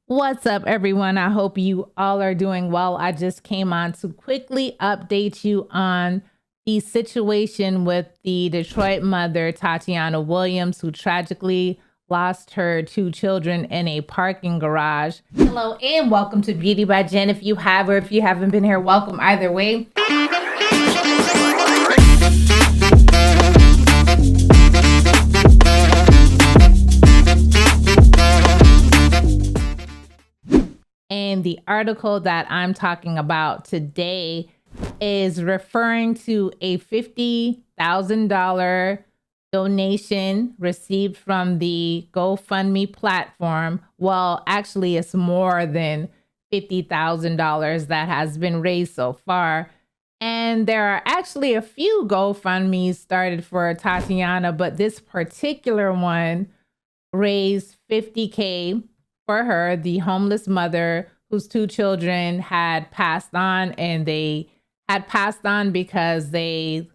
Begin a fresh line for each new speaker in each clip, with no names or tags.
What's up, everyone? I hope you all are doing well. I just came on to quickly update you on the situation with the Detroit mother, Tatiana Williams, who tragically lost her two children in a parking garage. Hello, and welcome to Beauty by Jen. If you have or if you haven't been here, welcome either way. And the article that I'm talking about today is referring to a $50,000 donation received from the GoFundMe platform. Well, actually, it's more than $50,000 that has been raised so far. And there are actually a few GoFundMes started for Tatiana, but this particular one raised $50K for her, the homeless mother whose two children had passed on, and they had passed on because they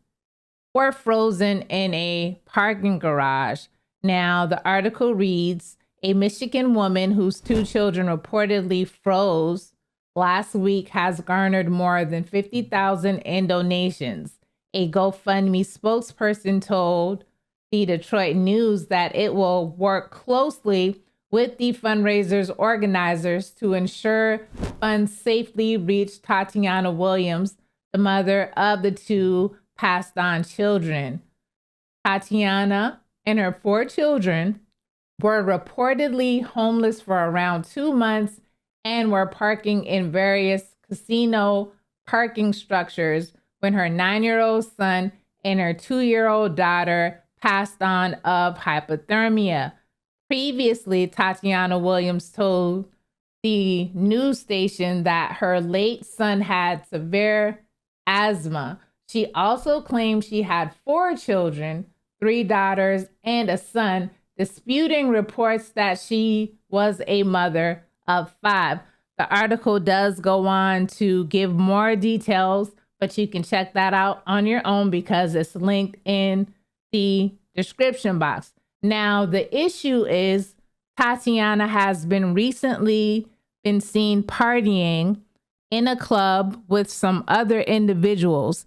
were frozen in a parking garage. Now, the article reads, a Michigan woman whose two children reportedly froze last week has garnered more than $50,000 in donations. A GoFundMe spokesperson told the Detroit News that it will work closely with the fundraiser's organizers to ensure funds safely reach Tatiana Williams, the mother of the two passed on children. Tatiana and her four children were reportedly homeless for around 2 months and were parking in various casino parking structures when her 9-year-old son and her 2-year-old daughter passed on of hypothermia. Previously, Tatiana Williams told the news station that her late son had severe asthma. She also claimed she had 4 children, 3 daughters, and a son, disputing reports that she was a mother of 5. The article does go on to give more details, but you can check that out on your own because it's linked in the description box. Now, the issue is Tatiana has been recently been seen partying in a club with some other individuals.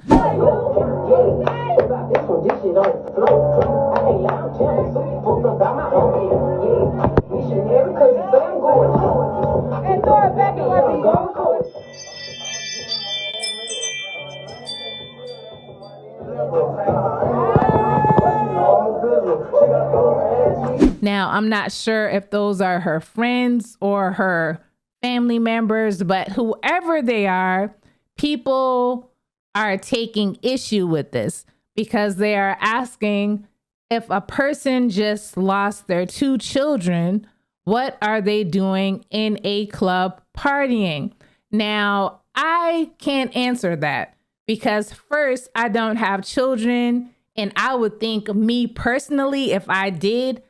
Now, I'm not sure if those are her friends or her family members, but whoever they are, people are taking issue with this because they are asking, if a person just lost their 2 children, what are they doing in a club partying? Now, I can't answer that because first, I don't have children, and I would think, me personally, if I did,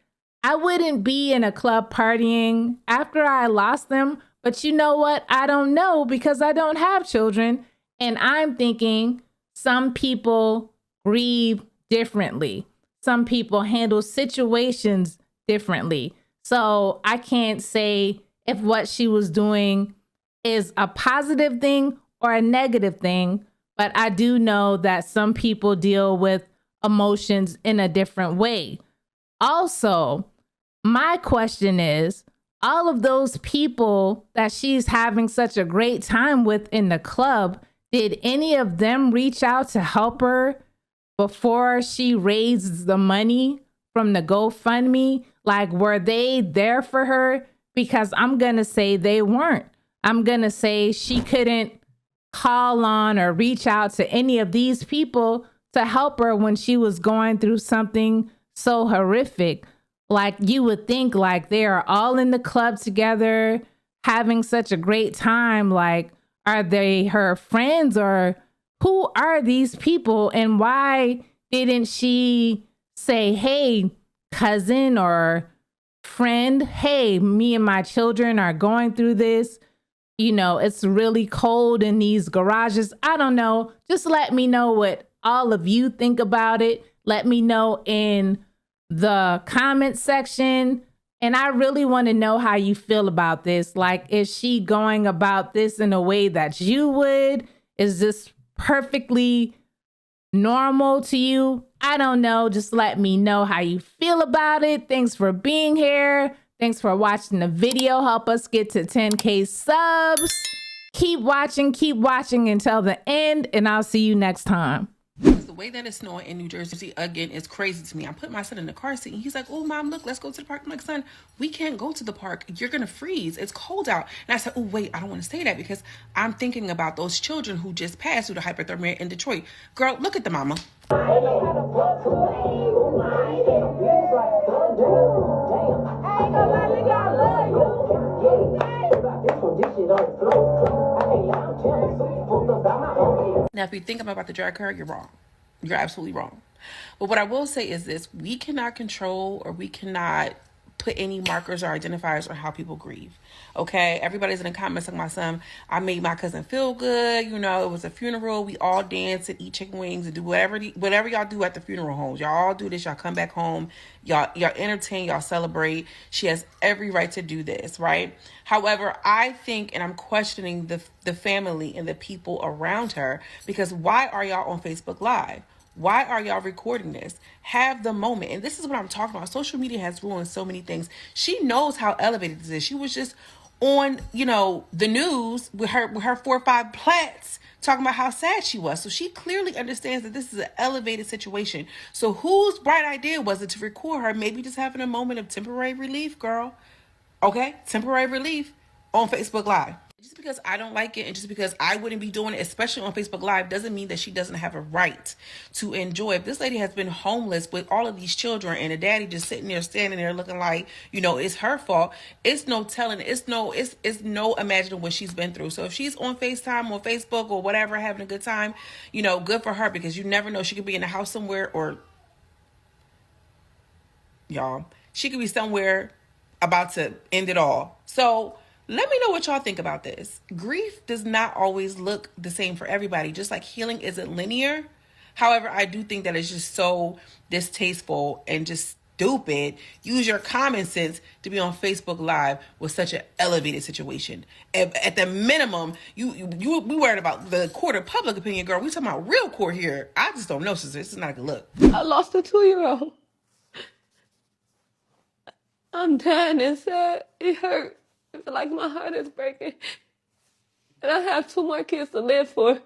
I wouldn't be in a club partying after I lost them. But you know what? I don't know because I don't have children. And I'm thinking some people grieve differently. Some people handle situations differently. So I can't say if what she was doing is a positive thing or a negative thing. But I do know that some people deal with emotions in a different way. Also, my question is, all of those people that she's having such a great time with in the club, did any of them reach out to help her before she raised the money from the GoFundMe? Like, were they there for her? Because I'm going to say they weren't. I'm going to say she couldn't call on or reach out to any of these people to help her when she was going through something so horrific. Like, you would think like they are all in the club together having such a great time. Like, are they her friends or who are these people? And why didn't she say, hey, cousin or friend, hey, me and my children are going through this. You know, it's really cold in these garages. I don't know. Just let me know what all of you think about it. Let me know in the comment section And I really want to know how you feel about this. Like, is she going about this in a way that you would? Is this perfectly normal to you? I don't know. Just let me know how you feel about it. Thanks for being here. Thanks for watching the video. Help us get to 10K subs. Keep watching until the end, and I'll see you next time.
The way that it's snowing in New Jersey again is crazy to me. I'm putting my son in the car seat and he's like, oh mom, look, let's go to the park. I'm like, son, we can't go to the park. You're gonna freeze. It's cold out. And I said, oh wait, I don't want to say that because I'm thinking about those children who just passed through the hypothermia in Detroit. Girl, look at the mama. Now, if you think I'm about to drag her, you're wrong. You're absolutely wrong. But what I will say is this: we cannot control or we cannot put any markers or identifiers on how people grieve. Okay, everybody's in the comments like my son. I made my cousin feel good. You know, it was a funeral. We all dance and eat chicken wings and do whatever y'all do at the funeral homes. Y'all all do this. Y'all come back home. Y'all entertain. Y'all celebrate. She has every right to do this, right? However, I think, and I'm questioning the family and the people around her, because why are y'all on Facebook Live? Why are y'all recording this? Have the moment. And this is what I'm talking about. Social media has ruined so many things. She knows how elevated this is. She was just on, the news with her 4 or 5 plats talking about how sad she was. So she clearly understands that this is an elevated situation. So whose bright idea was it to record her maybe just having a moment of temporary relief, girl? Okay? Temporary relief on Facebook Live. Just because I don't like it and just because I wouldn't be doing it, especially on Facebook Live, doesn't mean that she doesn't have a right to enjoy. If this lady has been homeless with all of these children and a daddy just sitting there, standing there looking like, it's her fault, it's no telling, it's no imagining what she's been through. So if she's on FaceTime, on Facebook or whatever, having a good time, good for her, because you never know. She could be in the house somewhere, or y'all, she could be somewhere about to end it all. So let me know what y'all think about this. Grief does not always look the same for everybody, just like healing isn't linear. However, I do think that it's just so distasteful and just stupid. Use your common sense to be on Facebook Live with such an elevated situation. At the minimum, we worried about the court of public opinion, girl. We talking about real court here. I just don't know, sister. This is not a good look.
I lost a 2-year-old. I'm dying inside. It hurt. I feel like my heart is breaking. And I have 2 more kids to live for.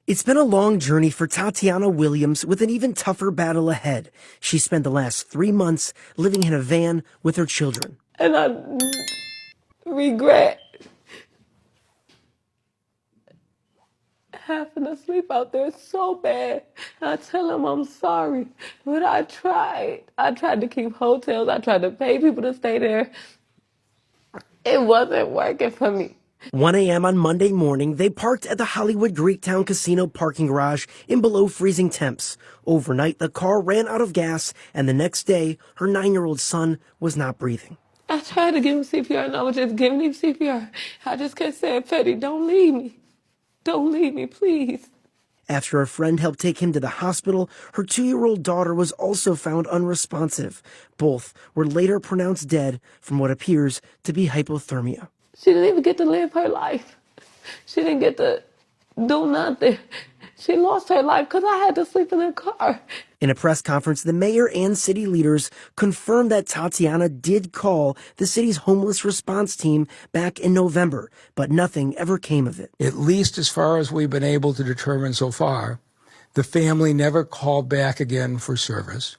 It's been a long journey for Tatiana Williams, with an even tougher battle ahead. She spent the last 3 months living in a van with her children.
And I regret having to sleep out there so bad. I tell them I'm sorry, but I tried. I tried to keep hotels. I tried to pay people to stay there. It wasn't working for me.
1 a.m. on Monday morning, they parked at the Hollywood Greektown Casino parking garage in below freezing temps. Overnight, the car ran out of gas, and the next day, her 9-year-old son was not breathing.
I tried to give him CPR, and I was just giving him CPR. I just kept saying, Fetty, don't leave me. Don't leave me, please.
After a friend helped take him to the hospital, her 2-year-old daughter was also found unresponsive. Both were later pronounced dead from what appears to be hypothermia.
She didn't even get to live her life. She didn't get to do nothing. She lost her life because I had to sleep in the car.
In a press conference, the mayor and city leaders confirmed that Tatiana did call the city's homeless response team back in November, but nothing ever came of it.
At least as far as we've been able to determine so far, the family never called back again for service.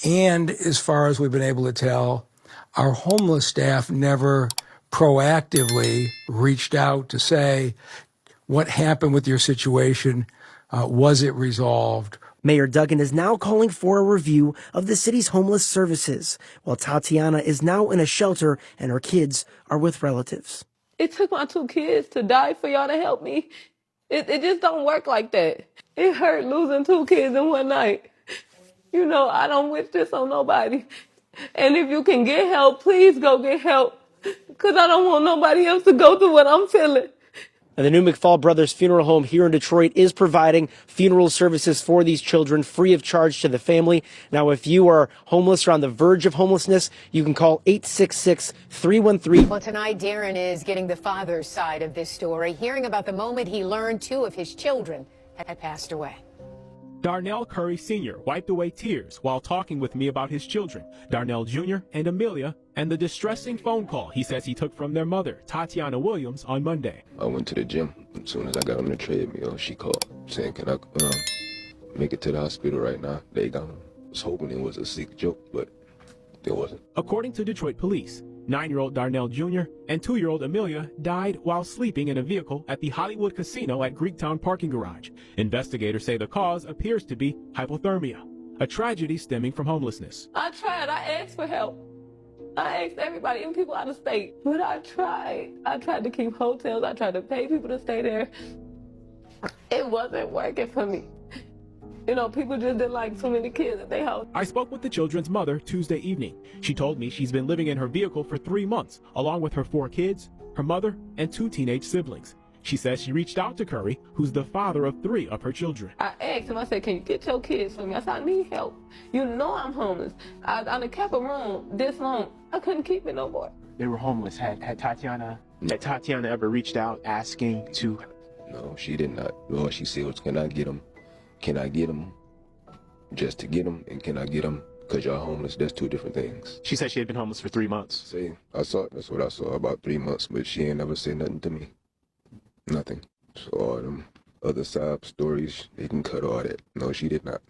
And as far as we've been able to tell, our homeless staff never proactively reached out to say, what happened with your situation? Was it resolved?
Mayor Duggan is now calling for a review of the city's homeless services, while Tatiana is now in a shelter and her kids are with relatives.
It took my 2 kids to die for y'all to help me. It just don't work like that. It hurt losing 2 kids in one night. I don't wish this on nobody. And if you can get help, please go get help. Because I don't want nobody else to go through what I'm feeling.
And the new McFall Brothers Funeral Home here in Detroit is providing funeral services for these children free of charge to the family. Now, if you are homeless or on the verge of homelessness, you can call 866-313.
Well, tonight, Darren is getting the father's side of this story, hearing about the moment he learned 2 of his children had passed away.
Darnell Curry Sr. wiped away tears while talking with me about his children, Darnell Jr. and Amelia, and the distressing phone call he says he took from their mother, Tatiana Williams, on Monday.
I went to the gym. As soon as I got on the treadmill, she called saying, can I make it to the hospital right now? They gone. I was hoping it was a sick joke, but it wasn't.
According to Detroit police, 9-year-old Darnell Jr. and 2-year-old Amelia died while sleeping in a vehicle at the Hollywood Casino at Greektown parking garage. Investigators say the cause appears to be hypothermia, a tragedy stemming from homelessness.
I tried. I asked for help. I asked everybody, even people out of state. But I tried. I tried to keep hotels. I tried to pay people to stay there. It wasn't working for me. You know, people just didn't like too many kids at their house.
I spoke with the children's mother Tuesday evening. She told me she's been living in her vehicle for 3 months, along with her 4 kids, her mother, and 2 teenage siblings. She says she reached out to Curry, who's the father of 3 of her children.
I asked him, I said, can you get your kids for me? I said, I need help. You know I'm homeless. I done kept a room this long. I couldn't keep it no more.
They were homeless. Had Tatiana ever reached out asking to?
No, she did not. All she said was, can I get them? Can I get them just to get them? And can I get them because y'all homeless? That's 2 different things.
She said she had been homeless for 3 months.
See, that's what I saw, about 3 months, but she ain't never said nothing to me. Nothing. So all them other side stories, they can cut all that. No, she did not.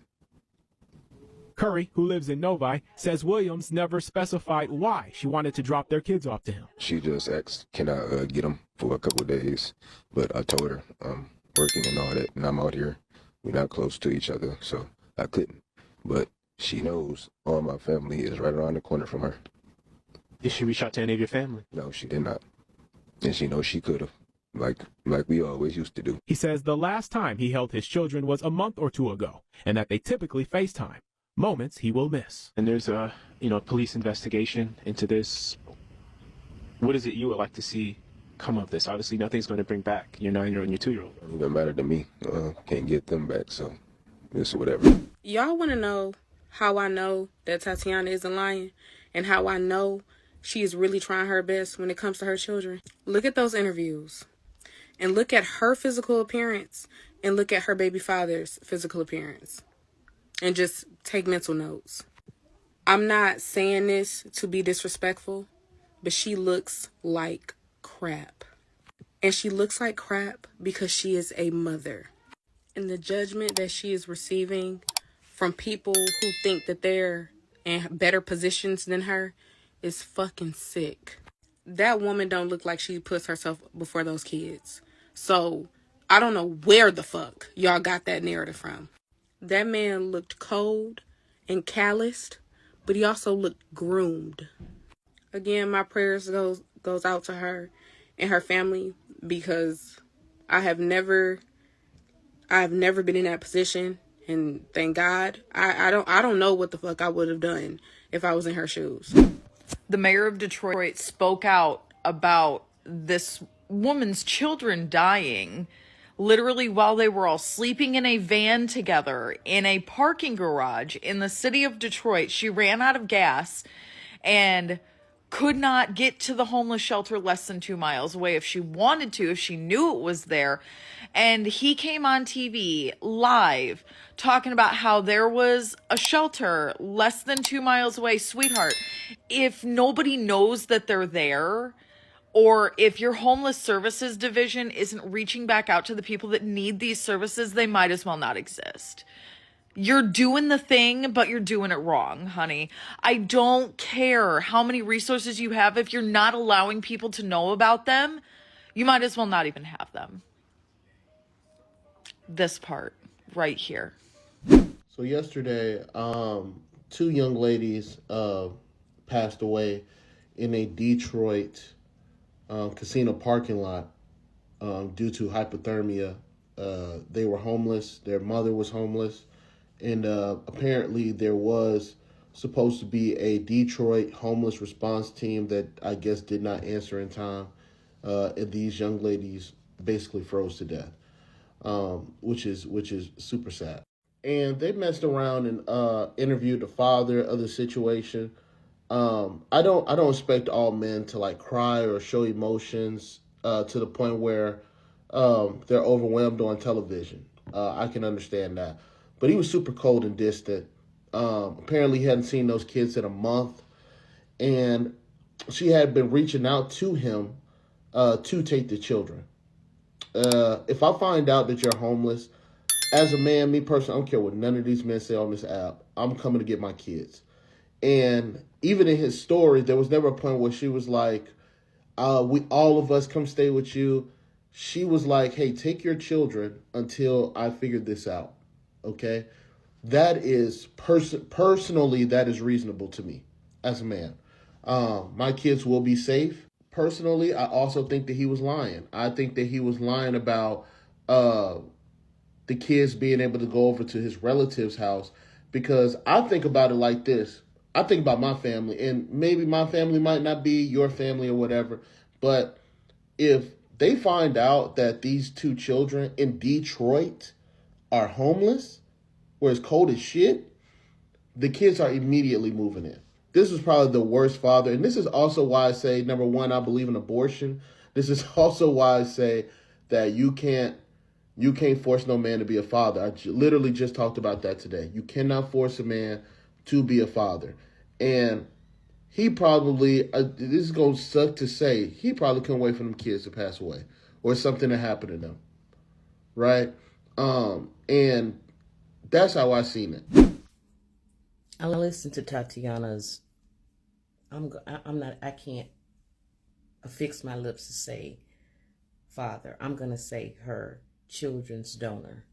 Curry, who lives in Novi, says Williams never specified why she wanted to drop their kids off to him.
She just asked, can I get them for a couple of days? But I told her I'm working and all that, and I'm out here. We're not close to each other, so I couldn't. But she knows all my family is right around the corner from her.
Did she reach out to any of your family?
No, she did not. And she knows she could have, like we always used to do.
He says the last time he held his children was a month or 2 ago, and that they typically FaceTime, moments he will miss.
And there's a police investigation into this. What is it you would like to see come of this? Obviously, nothing's going to bring back your 9-year-old and your 2-year-old.
It doesn't matter to me. Can't get them back, so it's whatever.
Y'all want to know how I know that Tatiana isn't lying and how I know she is really trying her best when it comes to her children? Look at those interviews and look at her physical appearance and look at her baby father's physical appearance and just take mental notes. I'm not saying this to be disrespectful, but she looks like crap. And she looks like crap because she is a mother. And the judgment that she is receiving from people who think that they're in better positions than her is fucking sick. That woman don't look like she puts herself before those kids. So I don't know where the fuck y'all got that narrative from. That man looked cold and calloused, but he also looked groomed. Again, my prayers goes out to her and her family, because I have never been in that position, and thank God. I don't know what the fuck I would have done if I was in her shoes.
The mayor of Detroit spoke out about this woman's children dying literally while they were all sleeping in a van together in a parking garage in the city of Detroit. She ran out of gas and could not get to the homeless shelter less than 2 miles away if she wanted to, if she knew it was there. And he came on TV live talking about how there was a shelter less than 2 miles away. Sweetheart, if nobody knows that they're there, or if your homeless services division isn't reaching back out to the people that need these services, they might as well not exist. You're doing the thing, but you're doing it wrong, honey. I don't care how many resources you have. If you're not allowing people to know about them, you might as well not even have them. This part right here.
So yesterday, 2 young ladies passed away in a Detroit casino parking lot due to hypothermia. They were homeless. Their mother was homeless. And apparently there was supposed to be a Detroit homeless response team that I guess did not answer in time. And these young ladies basically froze to death, which is super sad. And they messed around and interviewed the father of the situation. I don't expect all men to like cry or show emotions to the point where they're overwhelmed on television. I can understand that, but he was super cold and distant. Apparently, he hadn't seen those kids in a month, and she had been reaching out to him to take the children. If I find out that you're homeless, as a man, me personally, I don't care what none of these men say on this app. I'm coming to get my kids. And even in his story, there was never a point where she was like, we all of us come stay with you. She was like, hey, take your children until I figure this out. Okay? That is personally, that is reasonable to me as a man. My kids will be safe. Personally, I also think that he was lying. I think that he was lying about the kids being able to go over to his relative's house, because I think about it like this. I think about my family, and maybe my family might not be your family or whatever, but if they find out that these two children in Detroit are homeless, where it's cold as shit, the kids are immediately moving in. This was probably the worst father. And this is also why I say, number one, I believe in abortion. This is also why I say that you can't force no man to be a father. I literally just talked about that today. You cannot force a man to be a father. And he probably, this is going to suck to say, he probably couldn't wait for them kids to pass away or something to happen to them. Right? And that's how I seen it.
I listened to Tatiana's, I can't affix my lips to say father. I'm going to say her children's donor,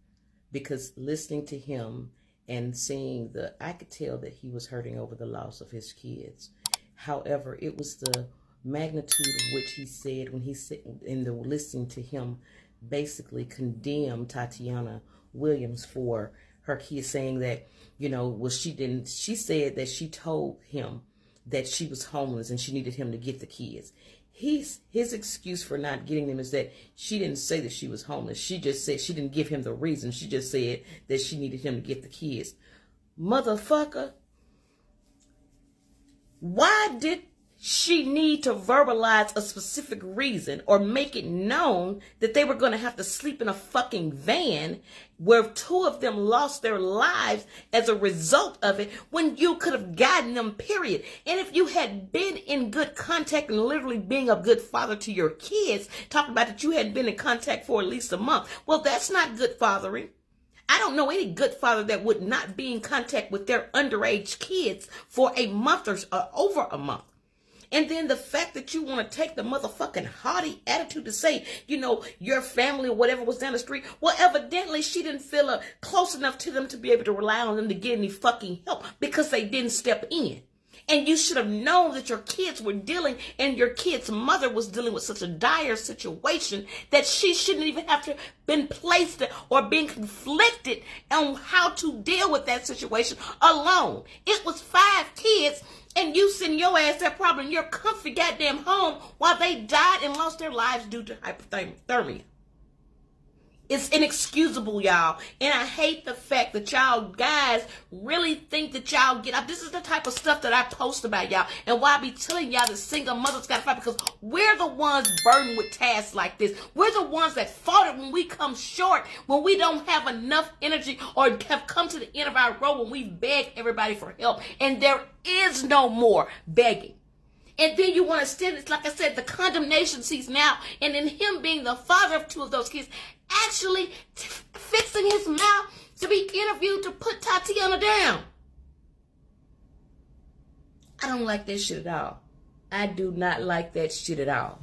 because listening to him and seeing I could tell that he was hurting over the loss of his kids. However, it was the magnitude of which he said when he said, in the listening to him basically condemn Tatiana Williams for her kids, saying that, she said that she told him that she was homeless and she needed him to get the kids. His excuse for not getting them is that she didn't say that she was homeless. She just said, she didn't give him the reason. She just said that she needed him to get the kids. Motherfucker, why did she need to verbalize a specific reason or make it known that they were going to have to sleep in a fucking van where two of them lost their lives as a result of it, when you could have gotten them, period? And if you had been in good contact and literally being a good father to your kids, talking about that you hadn't been in contact for at least a month, well, that's not good fathering. I don't know any good father that would not be in contact with their underage kids for a month or over a month. And then the fact that you want to take the motherfucking haughty attitude to say, your family or whatever was down the street. Well, evidently she didn't feel close enough to them to be able to rely on them to get any fucking help, because they didn't step in. And you should have known that your kids were dealing, and your kid's mother was dealing with such a dire situation that she shouldn't even have to been placed or being conflicted on how to deal with that situation alone. It was 5 kids, and you send your ass that problem in your comfy goddamn home while they died and lost their lives due to hypothermia. It's inexcusable, y'all. And I hate the fact that y'all guys really think that y'all get up. This is the type of stuff that I post about, y'all. And why I be telling y'all that single mothers got to fight, because we're the ones burdened with tasks like this. We're the ones that fought it when we come short, when we don't have enough energy, or have come to the end of our road when we beg everybody for help. And there is no more begging. And then you want to stand, it's like I said, the condemnation sees now. And then him being the father of 2 of those kids, actually fixing his mouth to be interviewed to put Tatiana down. I don't like that shit at all. I do not like that shit at all.